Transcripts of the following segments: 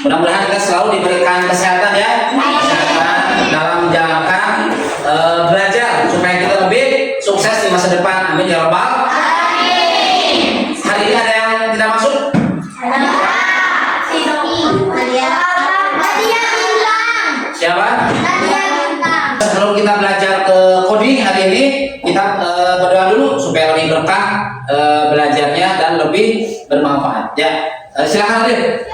Mudah-mudahan kita selalu diberikan kesehatan ya, kesehatan dalam menjalankan belajar supaya kita lebih sukses di masa depan. Amin ya rabbal. Hari ini ada yang tidak masuk? Siapa? Sebelum kita belajar ke coding hari ini, kita berdoa dulu supaya lebih berkah belajarnya dan lebih bermanfaat. Ya, silakan Arif.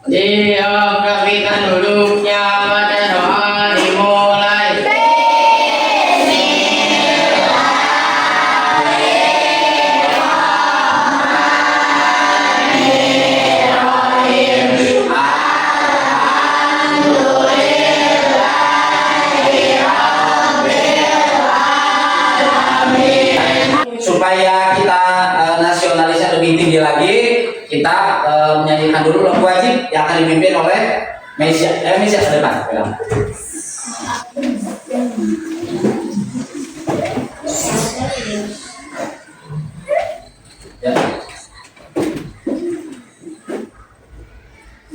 Dirapikan duduknya, baca doa dimulai. Supaya kita nasionalisnya lebih tinggi lagi, kita menyanyikan dulu lagu wajib yang akan dipimpin oleh Mesia. Mesia ke depan. Ya.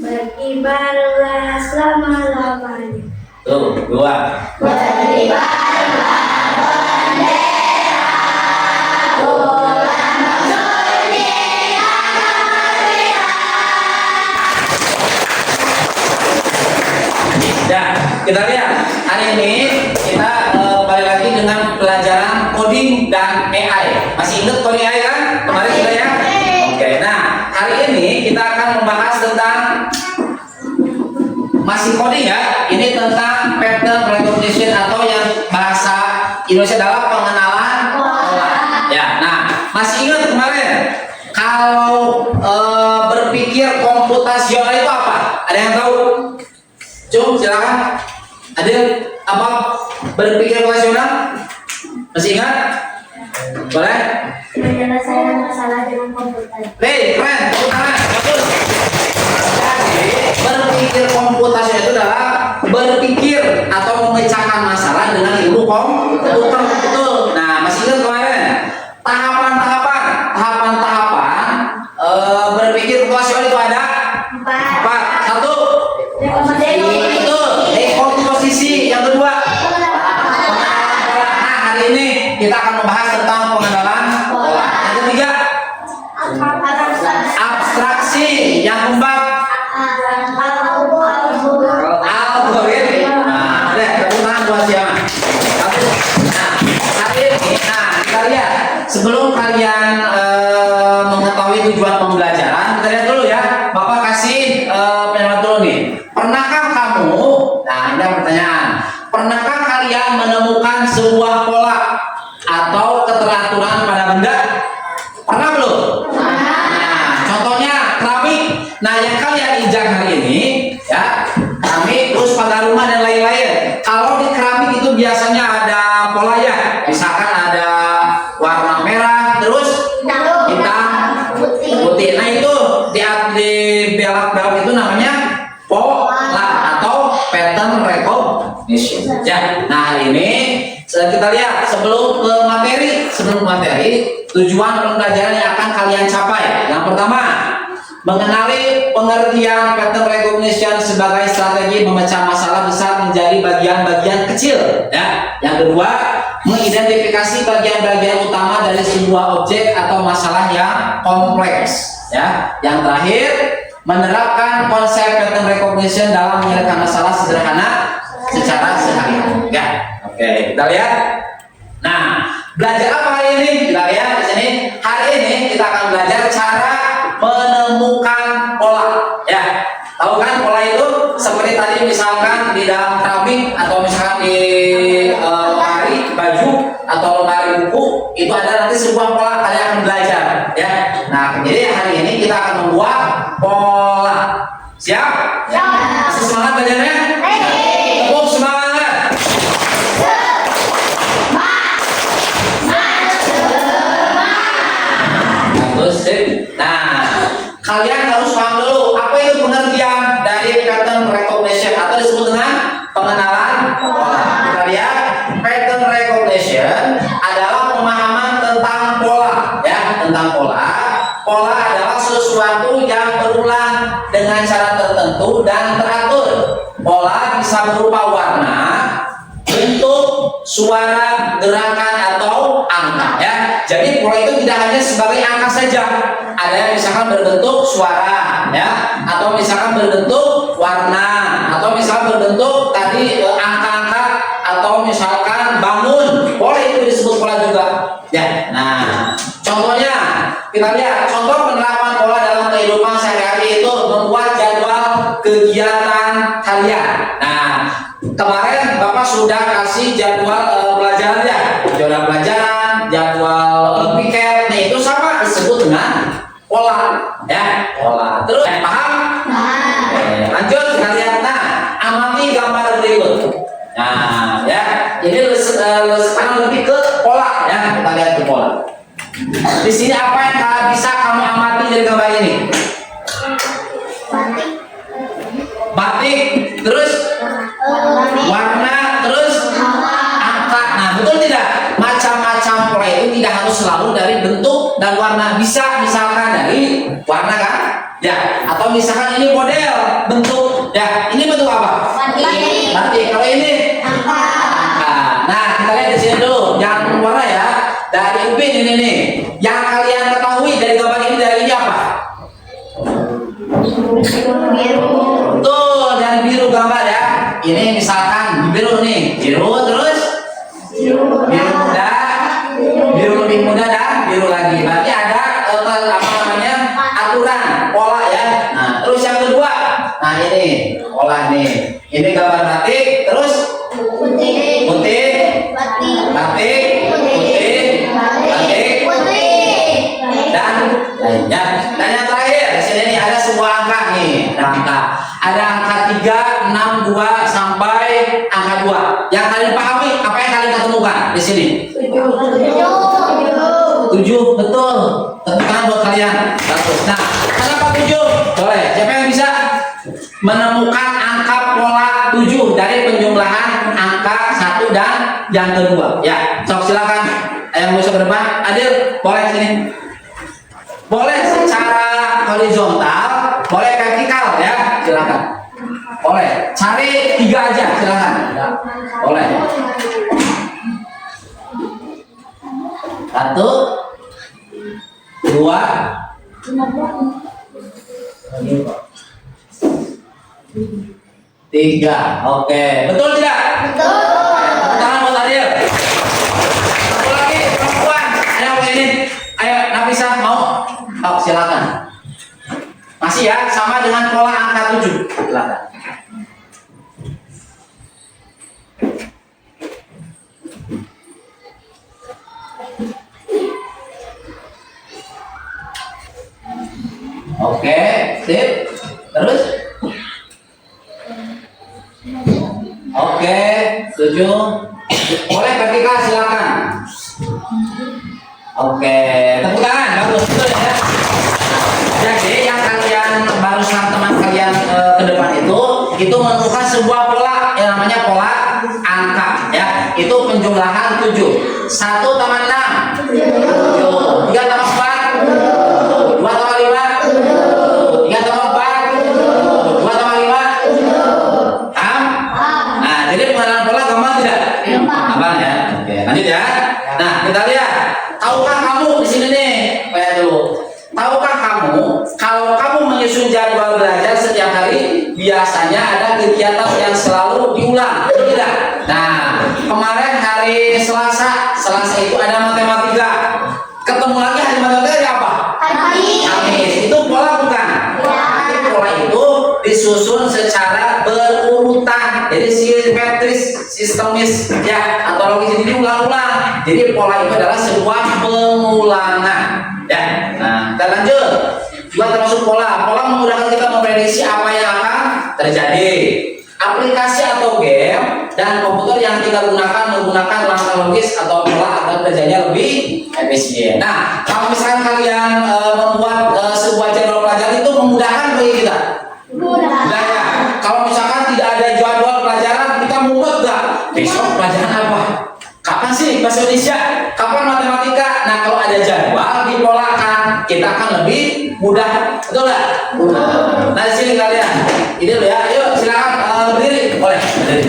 Berkibarlah selama-lamanya. Tuh, dua. Berkibarlah Ya, kita lihat hari ini kita balik lagi dengan pelajaran coding dan AI. Masih ingat coding AI kan? Kemarin sudah ya? Oke, nah hari ini kita akan membahas tentang masih coding ya. Ini tentang pattern recognition atau yang bahasa Indonesia adalah pengenalan pola. Ya, nah masih ingat kemarin kalau berpikir komputasional itu apa? Ada yang tahu? Cum, silakan. Ada apa berpikir rasional? Masih ingat? Boleh? menyelesaikan masalah dengan komputer. Hei, keren, tepuk tangan, bagus. Jadi, berpikir komputasional itu adalah berpikir atau memecahkan masalah dengan ilmu komputer. Betul. Nah, masih ingat kemarin? Tahapan-tahapan berpikir rasional itu ada empat. Satu. Betul, dekomposisi. Yang kedua, pengenalan pola. Nah, hari ini kita akan membahas tentang pengenalan pola. Yang ketiga, abstraksi. Yang keempat, algoritma. Nah, udah tepuk tangan buat siapa? Satu. Nah, hari ini, kita lihat sebelum kalian mengetahui tujuan pembelajaran, kita lihat dulu ya. Bapak kasih penjelasan dulu nih. Pernahkah kamu? Nah, ini ada pertanyaan. Pernahkah kalian menemukan sebuah pola atau keteraturan pada benda? Pernah belum? Nah, contohnya keramik. Nah, yang kalian injak hari ini, ya, keramik, terus pada rumah dan lain-lain. Kalau di keramik itu biasanya ada pola ya. Misalkan ada warna merah, terus hitam, putih. Nah, itu di belak-belak itu namanya pola atau pattern recognition. Ya, nah hari ini kita lihat sebelum materi, tujuan pembelajaran yang akan kalian capai. Yang pertama, mengenali pengertian pattern recognition sebagai strategi memecah masalah besar menjadi bagian-bagian kecil. Ya, yang kedua, mengidentifikasi bagian-bagian utama dari sebuah objek atau masalah yang kompleks. Ya, yang terakhir, menerapkan konsep pattern recognition dalam menyelesaikan masalah sederhana secara sehari-hari. Ya, oke, kita lihat. Nah, belajar apa hari ini? Kita lihat di sini. Hari ini kita akan belajar cara menemukan pola. Ya, tahu kan pola itu seperti tadi misalkan di dalam keramik atau misalkan di lemari baju atau lemari buku itu ada nanti sebuah pola kalian akan belajar. Ya, nah jadi hari ini kita akan membuat pola. Siap? Ya. Masih semangat belajarnya? Tepuk semangat. Bagus, sip. Nah, kalian harus paham dulu apa itu pengertian dari pattern recognition atau disebut dengan pengenalan pola. Kita lihat, pattern recognition adalah pemahaman tentang pola, ya, tentang pola. Pola adalah sesuatu yang berulang dengan cara tertentu tertentu dan teratur. Pola bisa berupa warna, bentuk, suara, gerakan atau angka ya. Jadi pola itu tidak hanya sebagai angka saja. Ada yang misalkan berbentuk suara ya, atau misalkan berbentuk warna, atau misalkan berbentuk tadi angka-angka, atau misalkan bangun. Pola itu disebut pola juga ya. Nah, contohnya kita lihat contoh penerapan pola dalam kehidupan sehari-hari itu membuat jadwal kegiatan harian. Nah, kemarin Bapak sudah kasih jadwal pelajaran ya, jadwal pelajaran, jadwal piket. Nah, itu sama disebut dengan pola ya, pola. Terus paham? Oke, lanjut kita lihat. Nah, amati gambar berikut. Nah, ya, ini sekarang lebih ke pola ya. Kita lihat ke pola. Di sini apa yang bisa kamu amati dari gambar ini? Batik, terus warna, terus angka. Nah, betul tidak? Macam-macam pola itu tidak harus selalu dari bentuk dan warna. Bisa misalkan dari warna kan? Ya, atau misalkan ini model bentuk. Ya, ini bentuk apa? Batik. Kalau ini angka. Nah, kita lihat di sini dulu. Yang warna ya. Dari Upin ini nih. Yang kalian ketahui dari gambar ini, dari ini apa? Betul, dari biru gambar ya. Ini misalkan biru nih, biru terus biru muda, biru lebih muda dan biru lagi. Berarti ada apa namanya aturan pola ya. Nah, terus yang kedua, nah ini pola nih. Ini gambar batik, terus putih, batik, putih, batik, dan lainnya. Dan yang terakhir di sini nih ada sebuah angka nih, ada angka. Ada angka 3, 6, 2 sampai angka 2. Yang kalian pahami, apa yang kalian ketemukan di sini? 7, betul. Tepuk tangan buat kalian. Bagus. Nah, kenapa 7? Boleh. Siapa yang bisa menemukan angka pola 7 dari penjumlahan angka 1 dan yang kedua? Ya, sok silakan. Yang bisa berdepan, Adil, boleh sini. Boleh secara horizontal, boleh vertikal ya, silakan. Boleh. Cari 3 aja, silakan. Ya, boleh. 1, 2, 3. Oke, betul tidak? Betul. Tangan buat Adil. Satu lagi perempuan. Ayo ini. Ayo Nafisa mau? Oh, silakan. Masih ya, sama dengan pola angka 7. Silakan. Oke, sip. Terus? Oke, 7. Boleh vertikal, silakan. Oke, tepuk tangan, bagus, betul ya. Jadi yang kalian barusan teman kalian ke depan itu menemukan sebuah pola yang namanya pola angka ya. Itu penjumlahan 7. 1 tambah 6, 7. 3 tambah 4, 2 tambah 5, 3 tambah 4, 2 tambah 5. Paham? Nah, jadi pengenalan pola gampang tidak? Gampang ya. Oke, lanjut ya. Nah, kita lihat. Tahukah kamu di sini nih? Kayak dulu. Tahukah kamu kalau kamu menyusun jadwal belajar setiap hari biasanya ada kegiatan yang selalu diulang, betul tidak? Nah, kemarin hari Selasa itu ada matematika. Ketemu lagi hari matematika apa? Kamis. Itu pola bukan? Tapi pola itu disusun secara berurutan. Jadi simetris, sistemis ya, atau logis, jadi ulang-ulang. Jadi pola itu adalah sebuah pengulangan ya. Nah, kita lanjut. Juga termasuk pola. Pola memudahkan kita memprediksi apa yang akan terjadi. Aplikasi atau game dan komputer yang kita gunakan menggunakan langkah logis atau pola agar kerjanya lebih efisien. Nah, kalau misalkan kalian membuat sebuah jadwal pelajaran itu memudahkan bagi kita. Mudah ya. Kalau misalkan tidak ada jadwal pelajaran, kita mumet nggak? Besok pelajaran apa? Kapan sih? bahasa Indonesia, kapan matematika? Nah, kalau ada jadwal dipolakan, kita akan lebih mudah, betul nggak? Nah, di sini kalian, ini loh ya, ayo silakan berdiri, boleh berdiri.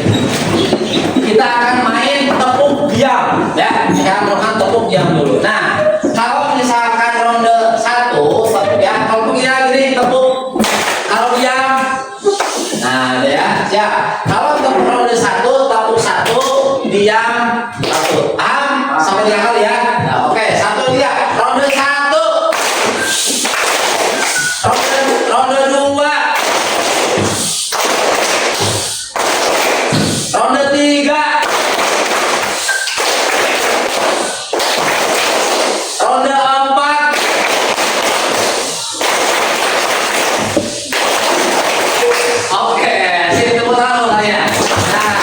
Kita akan main tepuk diam, ya. Kita melakukan tepuk diam dulu. Nah, kalau misalkan ronde 1, ya, kalau begini gini tepuk, kalau diam, nah, ya, siap. Kalau tepuk ronde 1, tepuk 1, diam 1. Sampai 3 kali ya. Nah, oke, 1 dia. Ronde 1. Ronde 2. Ronde 3. Ronde 4. Oke, sini tepuk tangan kalian. Nah,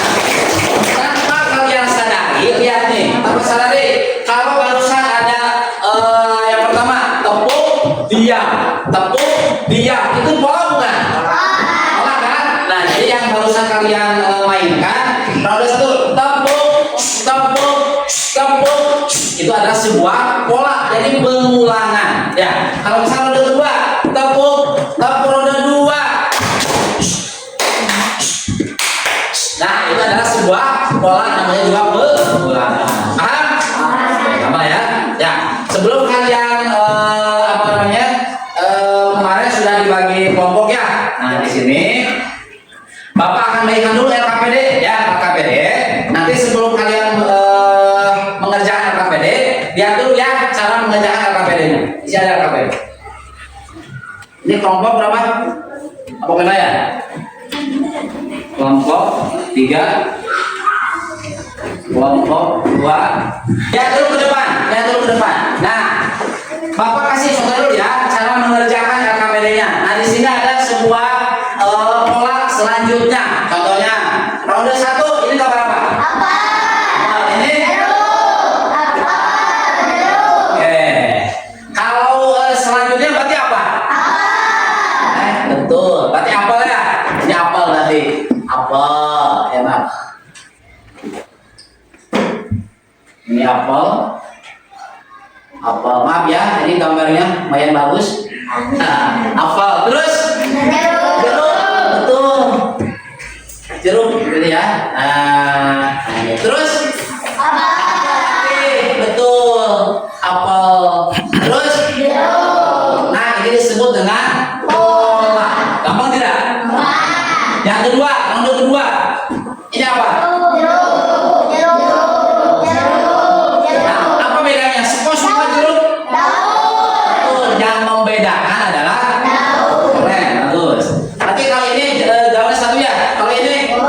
tanpa kalian sadari, lihat nih, tanpa sadari, kalau barusan ada yang pertama tepuk diam, itu pola bukan? Pola kan? Nah, jadi yang barusan kalian mainkan, ronde 1 tepuk, itu adalah sebuah pola, jadi pengulangan. Ya, kalau misalnya ronde 2 tepuk ronde 2. Nah, itu adalah sebuah pola, namanya juga pengulangan. Paham? Sama ya. Ya, sebelum kalian kemarin sudah dibagi kelompok ya. Nah, di sini Bapak akan bagikan dulu LKPD ya, LKPD. Nanti sebelum kalian mengerjakan LKPD, lihat dulu ya cara mengerjakan LKPD-nya. Isi ada LKPD. Ini kelompok berapa? Apa kena ya? Kelompok 3, kelompok 2. Lihat dulu ke depan. Nah, Bapak kasih contoh dulu ya cara mengerjakan LKPD-nya. Nah, di sini ada sebuah pola selanjutnya. Contohnya ronde 1 ini gambar apa? Nah, ini. Oke. Kalau selanjutnya berarti apa? Betul. Berarti apel ya? Ini apel berarti. Apel, enak. Ini apel. Maaf ya, ini gambarnya lumayan bagus. Nah, apel. Terus jeruk, betul. Jeruk, gitu ya. Nah, terus betul. Apel. Terus nah, ini disebut dengan pola. Gampang tidak? Yang kedua, ronde kedua. Ini apa? Nah, apa bedanya? Semua jeruk? Betul. Yang membedakan adalah keren, bagus. Berarti kalau ini daunnya 1 ya. Kalau ini 2.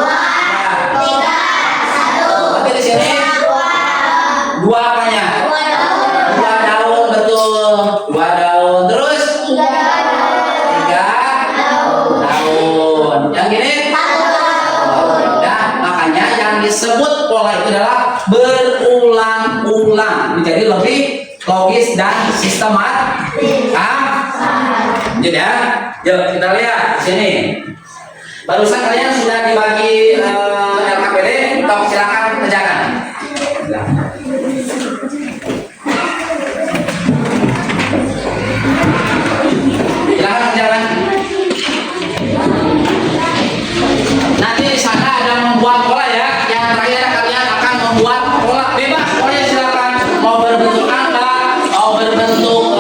Berarti di sini 2 apanya? 2 daun, betul. 2 daun. Terus 3 daun. Yang gini? Nah, makanya yang disebut pola itu adalah berulang-ulang, menjadi lebih logis dan sistematis. Jadi ya, yuk kita lihat di sini. Barusan kalian sudah dibagi LKPD, silakan kerjakan. Silakan kerjakan. Nanti di sana ada membuat pola ya. Yang terakhir kalian akan membuat pola bebas. Pokoknya silakan. Mau berbentuk angka, mau berbentuk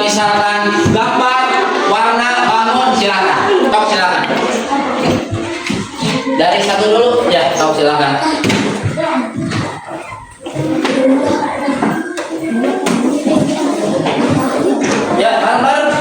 misalkan gambar, warna, bangun, silakan. Silakan. Dari 1 dulu ya, silakan. Ya, bareng-bareng.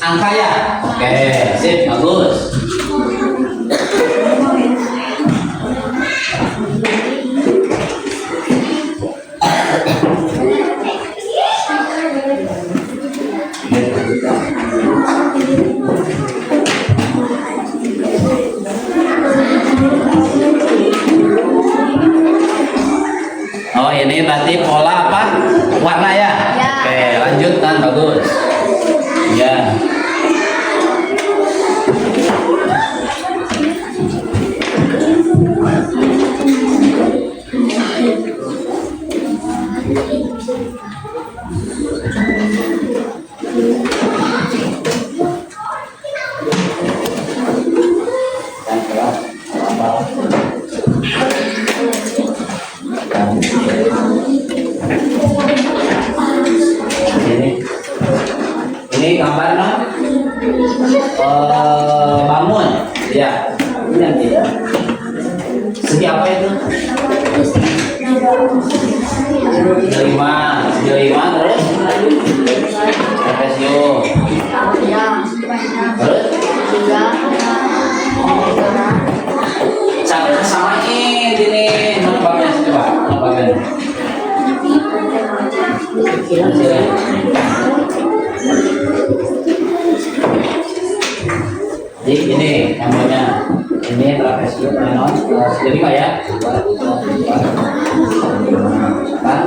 angka ya? Oke, sip, bagus. Oh, ini berarti pola apa? Warna ya? Ya. Oke, lanjutkan, bagus. Ya. Ini gambar no? Bangun, ya. Ini nanti. Segi apa itu? Segi lima terus. Trapesio. Terus? Samain gini, mana bagian coba? Mana bagian? Jadi ini namanya, ini trapesio non jadi kayak kan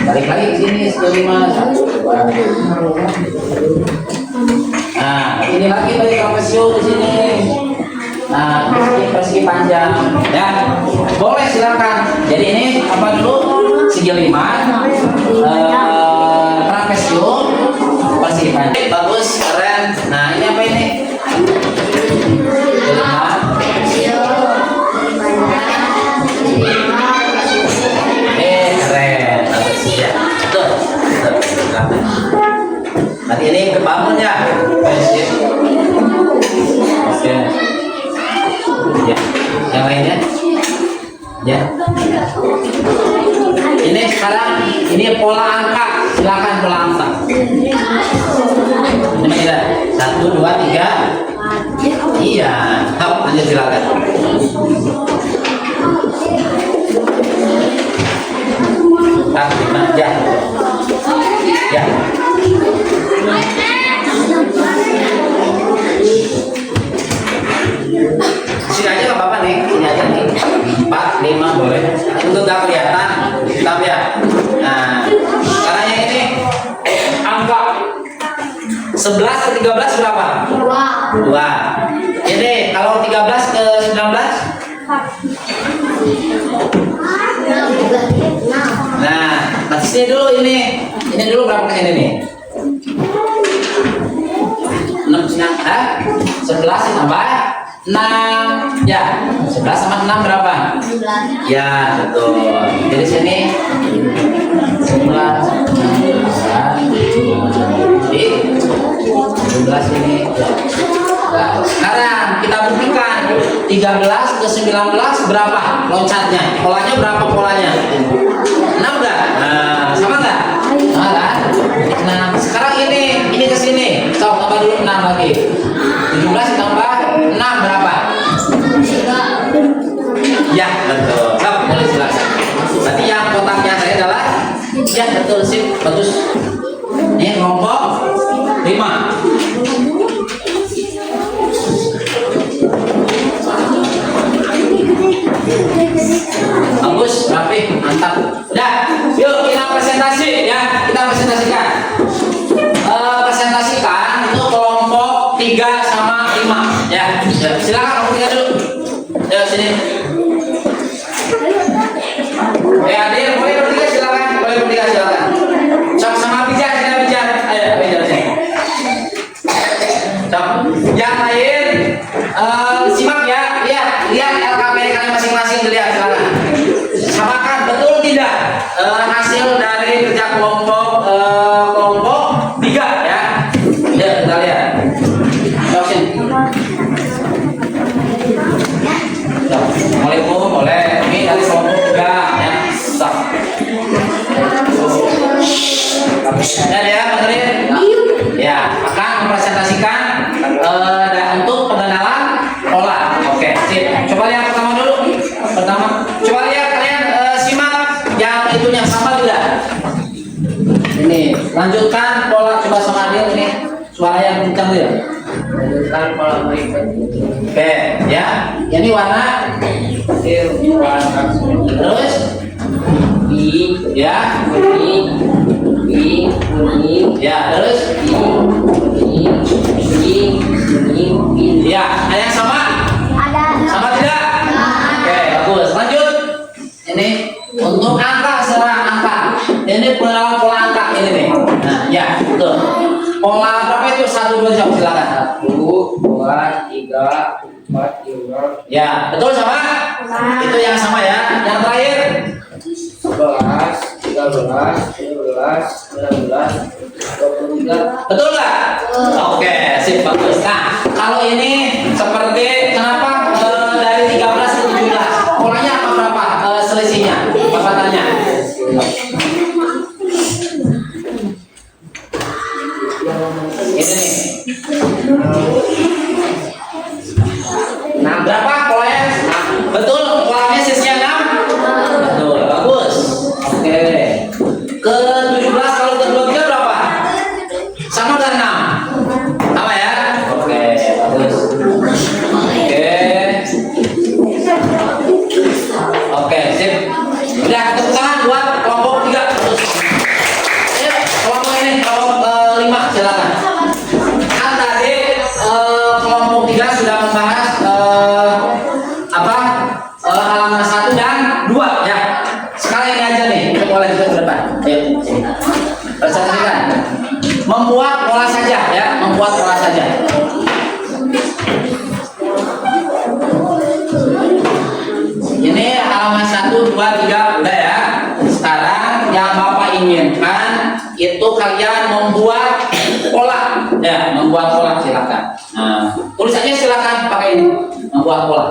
balik lagi ke sini kelima satu dua. Nah ini lagi balik trapesio di sini. Nah persegi panjang ya boleh silakan. Jadi ini apa dulu segi lima trapesio persegi panjang bagus keren. Nah ini apa ini keren ya betul. Nanti ini kebangun ya oke ya yang lainnya ya ini sekarang ini pola angka silakan pola angka ini kita 1 2 3 iya lanjut silakan ya ya sini aja nggak apa-apa nih, sini aja nih 4, 5 boleh untuk nggak kelihatan hitam ya. Nah sekarang yang ini angka 11 ke 13 berapa? 2. Ini kalau 13 ke 19? Nah sini dulu ini dulu berapa ke sini nih? 6 11 tambah 6 ya 11 sama 6 berapa? 11 ya betul. Jadi sini 11 jadi 17 ini nah, sekarang kita buktikan 13 ke 19 berapa loncatnya polanya berapa polanya 6 enggak? Nah sama enggak? Sama kan? Nah sekarang ini ke sini so tambah dulu 6 lagi 17 tambah 6 berapa? Ya betul. Nah, boleh silakan. Berarti yang kotaknya saya adalah ya betul sip bagus. Ini kelompok 5. Bagus, rapi, mantap. Udah, yuk kita presentasi ya. Kita presentasikan. Presentasikan itu kelompok 3 sama 5 ya. Silakan kelompok 3 dulu. Yuk sini. Adik boleh bertiga silakan. Boleh bertiga silakan. Sama Bijar, kita Bijar. Ayo Bijar sini. Yang lain simak ya. Lihat LKPD kalian masing-masing dilihat silakan. Samakan betul tidak hasil dari kerja kelompok 3 ya. Ya kita lihat. Assalamualaikum boleh. Ini dari kelompok 3 ya. Stop. Dan ya mengenai ya akan mempresentasikan untuk pengenalan pola. Oke, sip. Coba lihat pertama dulu. Coba lihat kalian simak yang itunya sama tidak? Ini lanjutkan pola coba sama dia ini suara yang kencang ya. Lanjutkan pola berikut. Oke, ya. Ini warna Terus ya, ya terus ya, ada yang sama? Ada. Sama tidak? Oke, bagus. Lanjut. Ini untuk angka, serang angka. Ini pola angka ini nih. Nah, ya, betul. Pola berapa itu? 1, 2, jawab silakan. 1, 2, 3, 4, 5. Ya, betul sama? Itu yang sama ya. Yang terakhir 11, 13, 14, 19, 23. betul nggak? Oke, sip, bagus. Nah, kalau ini seperti kenapa dari 13 ke 17? Polanya apa berapa? Selisihnya? Bapak tanya. Ini nih. Nah, berapa polanya? Nah, betul, polanya sisinya 6. Betul, bagus. Oke. Ke 17 kalau ke 23 berapa? Sama dengan 6. Sama ya? Oke, bagus. Oke. Oke, sip. Udah, tepuk tangan buat kelompok 3. Terus. Ayo, kelompok ini, kelompok 5, silakan. Kan tadi kelompok 3 sudah membahas halaman 1 dan 2 ya. Sekarang ini aja nih, kita mulai ke depan. Ayo, sini. Perhatikan. Membuat pola saja ya, membuat pola saja. Ini halaman 1, 2, 3 udah ya. Sekarang yang Bapak inginkan itu kalian membuat pola ya, membuat pola silakan. Nah, tulis aja silakan pakai ini, membuat pola.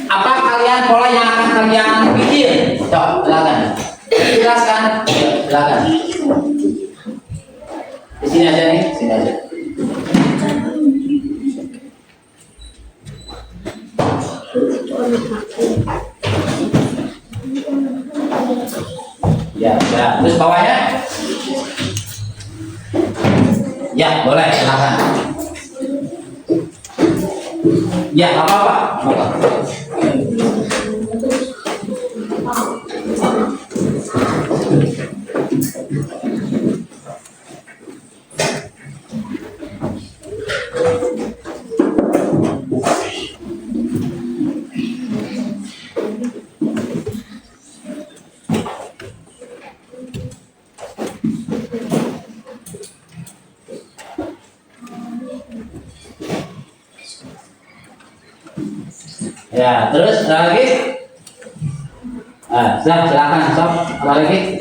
Apa kalian pola yang akan kalian bikin? Coba silakan. Jelaskan, silakan. Di sini aja nih, sini aja. Ya, ya. Terus bawahnya? Ya, boleh, silakan. Ya, nggak apa-apa. Ya, terus ada lagi? Silakan, sob. Apa lagi?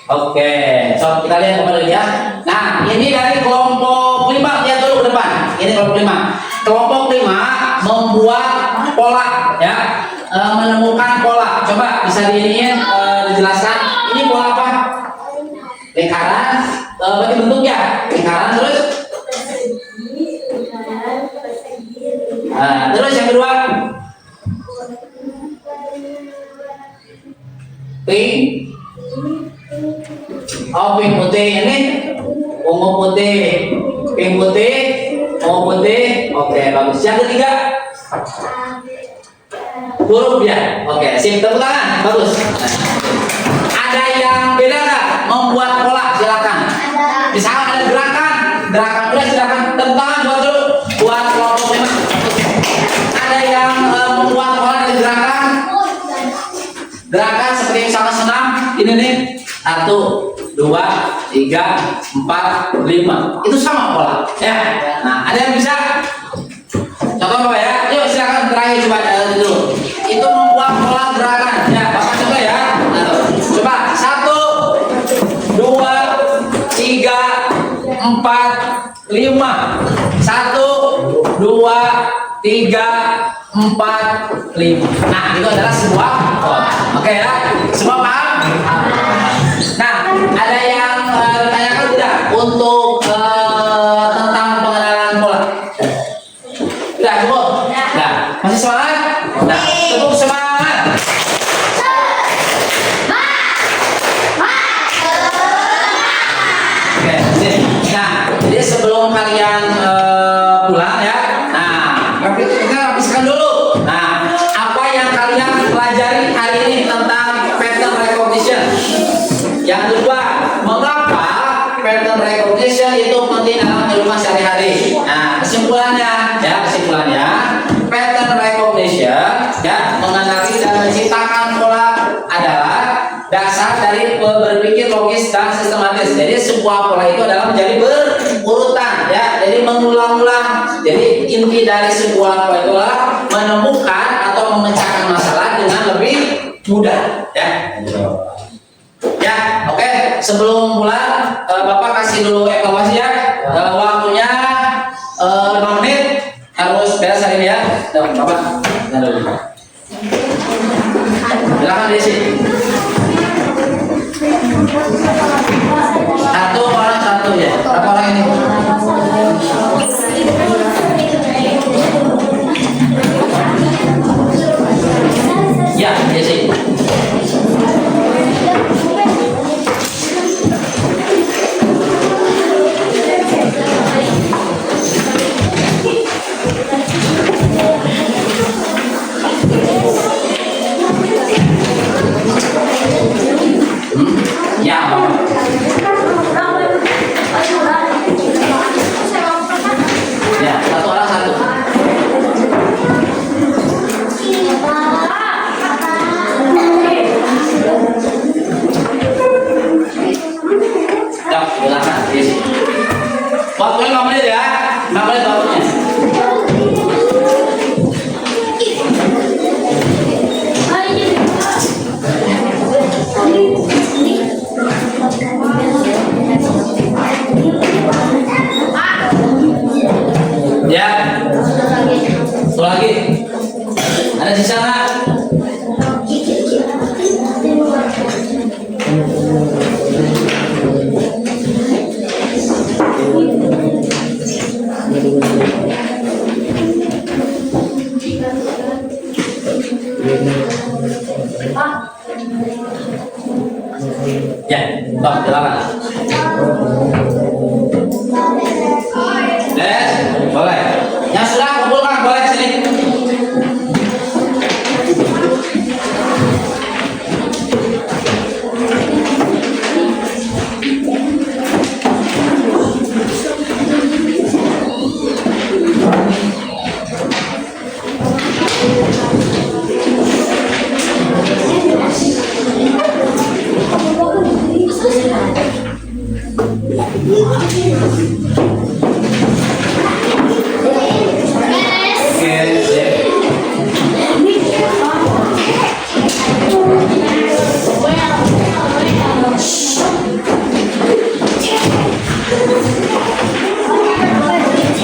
Oke, so kita lihat kembali ya. Nah, ini dari kelompok 5, lihat dulu ke depan. Ini kelompok 5. Kelompok 5 membuat pola ya, menemukan pola. Coba bisa dijelaskan. Ini pola apa? Lingkaran, berarti bentuknya lingkaran terus. Terus yang kedua, pink. Oh, pink putih ini ungu putih, pink putih, ungu putih. Oke, bagus. Yang ketiga, huruf ya. Oke, sip, tepuk tangan. Bagus. Ada yang beda nggak membuat pola? Silakan. Misalnya ada gerakan udah silakan. Tepuk tangan buat dulu buat kelompok 5. Ada yang membuat pola dari gerakan seperti misalnya senam ini nih. 1, 2, 3, 4, 5. Itu sama pola ya. Nah, ada yang bisa contoh Bapak ya? Yuk silakan terakhir coba dulu. Itu membuat pola gerakan ya. Bapak coba ya. Coba 1, 2, 3, 4, 5. 1, 2, 3, 4, 5. Nah, itu adalah sebuah pola. Oke ya. Semua paham? Nah, ada yang tanyakan tidak? untuk tentang pengenalan pola? Udah cukup? Nah, masih semangat? Nah, tepuk semangat. Oke, sini. Nah, jadi sebelum kalian pulang ya, nah, kita habiskan dulu. Nah, apa yang kalian pelajari hari ini tentang pattern recognition? Yang kedua, mengapa pattern recognition itu penting dalam kehidupan sehari-hari? Nah, kesimpulannya, pattern recognition ya mengenali dan menciptakan pola adalah dasar dari berpikir logis dan sistematis. Jadi sebuah pola itu adalah menjadi berurutan ya, jadi mengulang-ulang. Jadi inti dari sebuah pola itu adalah menemukan atau memecahkan masalah dengan lebih mudah ya. Ya, oke. Sebelum pulang, Bapak kasih dulu evaluasi ya. Waktunya 5 menit harus beres hari ini ya. Bapak, dulu. Silakan Desi. Satu ya. Berapa orang ini? Ya, Desi. Ya, Bapak. Ya, satu orang satu. Ya, silakan. Waktunya 5 menit ya. 5 menit waktunya. Ya, satu lagi. Ada sisa nggak? Ya, Bang, silakan. Des, boleh. Yang sudah kumpulkan boleh sini.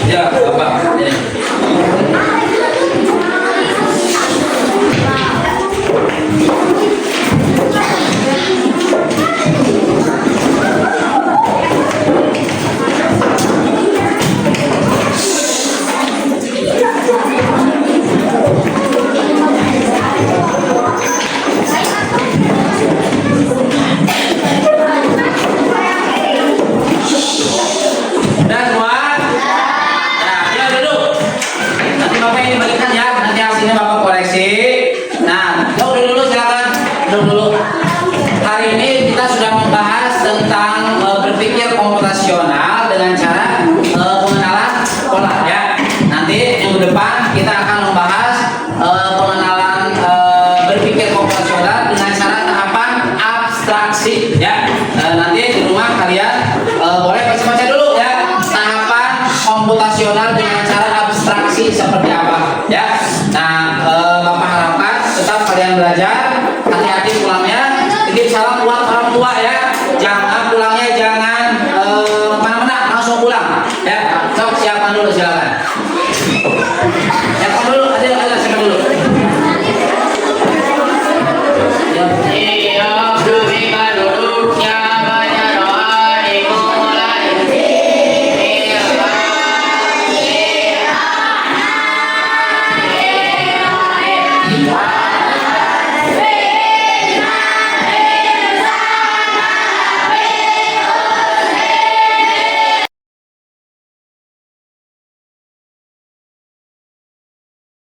Ya, Bapak. Udah semua? Nah, ya duduk. Nanti Bapak ini bagikan ya. Nanti hasilnya Bapak koreksi. Nah, dulu silakan. Dulu. Hari ini kita sudah membahas tentang berpikir komputasional dengan cara pengenalan pola ya. Nanti minggu depan kita akan membahas pengenalan berpikir komputasional dengan cara tahapan abstraksi ya. Nanti di rumah kalian boleh baca-baca dulu ya, tahapan komputasional dengan cara abstraksi seperti apa ya. Nah, Bapak harapkan tetap kalian belajar, hati-hati pulangnya, titip salam buat orang tua ya, jangan